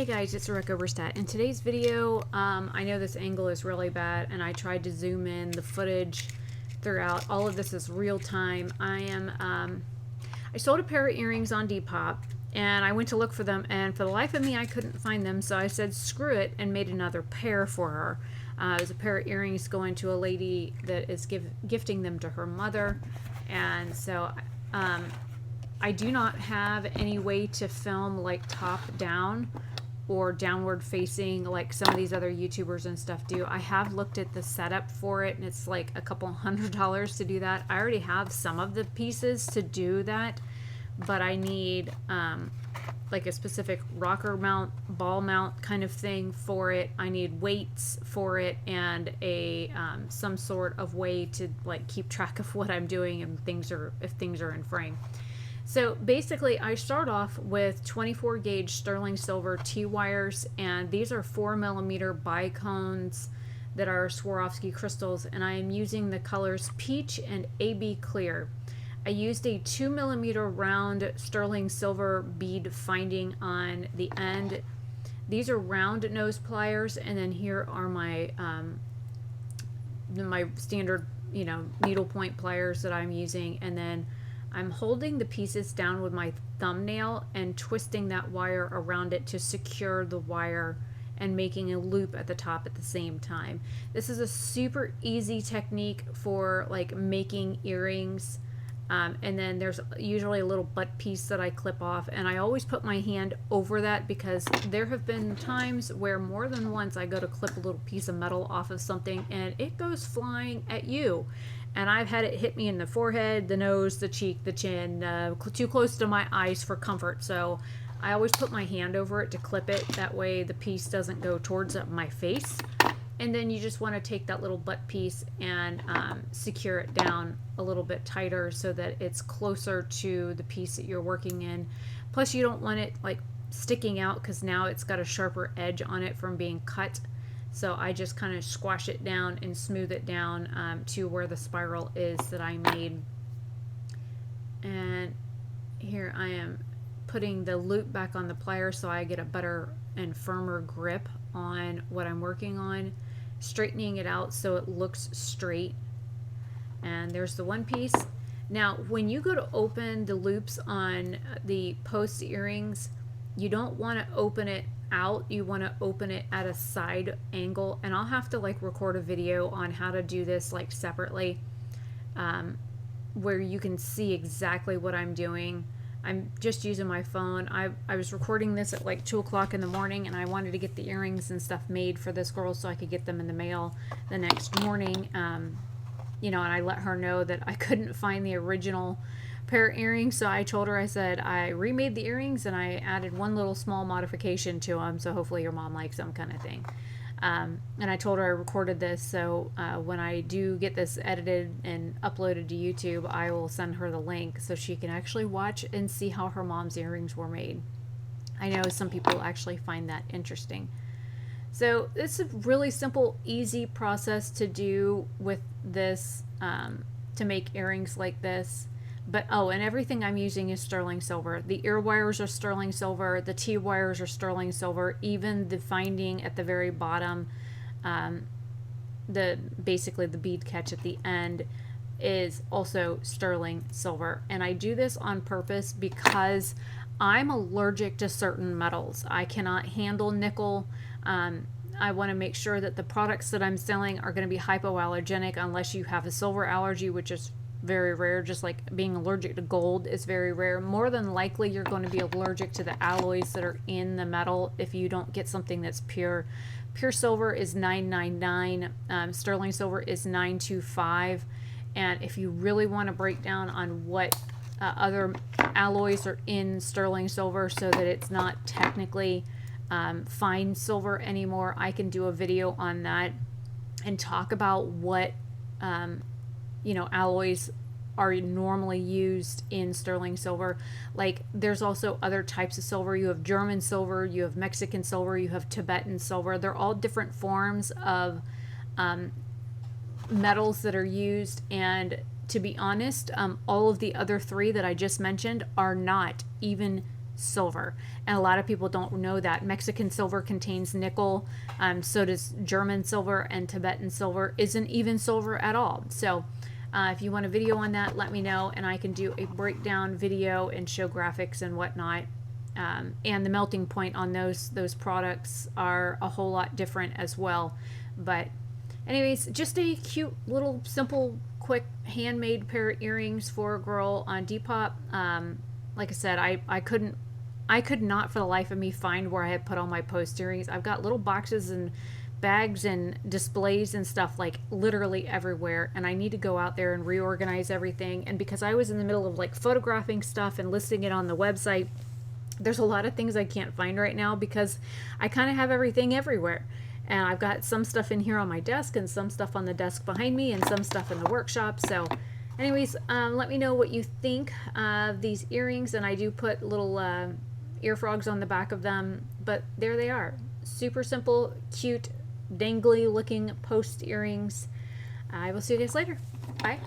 guys, it's RebeccaOberstadt. In today's video, I know this angle is really bad and I tried to zoom in the footage throughout. All of this is real time. I sold a pair of earrings on Depop and I went to look for them, and for the life of me I couldn't find them, so I said screw it and made another pair for her. It was a pair of earrings going to a lady that is gifting them to her mother, and so I do not have any way to film like top down or downward facing like some of these other YouTubers and stuff do. I have looked at the setup for it and it's like a couple $100 to do that. I already have some of the pieces to do that, but I need like a specific rocker mount, ball mount kind of thing for it. I need weights for it and a some sort of way to like keep track of what I'm doing and if things are in frame. So basically I start off with 24 gauge sterling silver T-wires, and these are 4mm bicones that are Swarovski crystals, and I am using the colors Peach and AB Clear. I used a 2mm round sterling silver bead finding on the end. These are round nose pliers, and then here are my my standard, you know, needle point pliers that I'm using, and then I'm holding the pieces down with my thumbnail and twisting that wire around it to secure the wire and making a loop at the top at the same time. This is a super easy technique for like making earrings. And then there's usually a little butt piece that I clip off, and I always put my hand over that because there have been times where more than once I go to clip a little piece of metal off of something and it goes flying at you. And I've had it hit me in the forehead, the nose, the cheek, the chin, too close to my eyes for comfort. So I always put my hand over it to clip it. That way the piece doesn't go towards my face. And then you just want to take that little butt piece and secure it down a little bit tighter so that it's closer to the piece that you're working in. Plus you don't want it like sticking out because now it's got a sharper edge on it from being cut. So I just kind of squash it down and smooth it down to where the spiral is that I made. And here I am putting the loop back on the plier so I get a better and firmer grip on what I'm working on, straightening it out so it looks straight. And there's the one piece. Now when you go to open the loops on the post earrings, you don't want to open it out, you want to open it at a side angle, and I'll have to like record a video on how to do this like separately, where you can see exactly what I'm doing. I'm just using my phone. I was recording this at like 2 o'clock in the morning, and I wanted to get the earrings and stuff made for this girl so I could get them in the mail the next morning. You know, and I let her know that I couldn't find the original pair of earrings, so I told her, I said I remade the earrings and I added one little small modification to them, so hopefully your mom likes them, kind of thing. And I told her I recorded this, so when I do get this edited and uploaded to YouTube, I will send her the link so she can actually watch and see how her mom's earrings were made. I know some people actually find that interesting. So it's a really simple, easy process to do with this, to make earrings like this. But oh, and everything I'm using is sterling silver. The ear wires are sterling silver, the T wires are sterling silver, even the finding at the very bottom, basically the bead catch at the end is also sterling silver. And I do this on purpose because I'm allergic to certain metals. I cannot handle nickel. I want to make sure that the products that I'm selling are going to be hypoallergenic unless you have a silver allergy, which is very rare. Just like being allergic to gold is very rare. More than likely you're going to be allergic to the alloys that are in the metal if you don't get something that's pure. Pure silver is $9.99, sterling silver is $9.25, and if you really want to break down on what other alloys are in sterling silver so that it's not technically fine silver anymore, I can do a video on that and talk about what you know, alloys are normally used in sterling silver. Like there's also other types of silver. You have German silver, you have Mexican silver, you have Tibetan silver. They're all different forms of metals that are used, and to be honest, all of the other three that I just mentioned are not even silver. And a lot of people don't know that Mexican silver contains nickel. So does German silver, and Tibetan silver isn't even silver at all. So if you want a video on that, let me know, and I can do a breakdown video and show graphics and whatnot. And the melting point on those products are a whole lot different as well. But anyways, just a cute little simple quick handmade pair of earrings for a girl on Depop. Like I said, I could not for the life of me find where I had put all my post earrings. I've got little boxes and bags and displays and stuff like literally everywhere, and I need to go out there and reorganize everything. And because I was in the middle of like photographing stuff and listing it on the website, there's a lot of things I can't find right now because I kind of have everything everywhere. And I've got some stuff in here on my desk and some stuff on the desk behind me and some stuff in the workshop. So anyways, let me know what you think of these earrings. And I do put little ear frogs on the back of them, but there they are. Super simple, cute, dangly looking post earrings. I will see you guys later. Bye.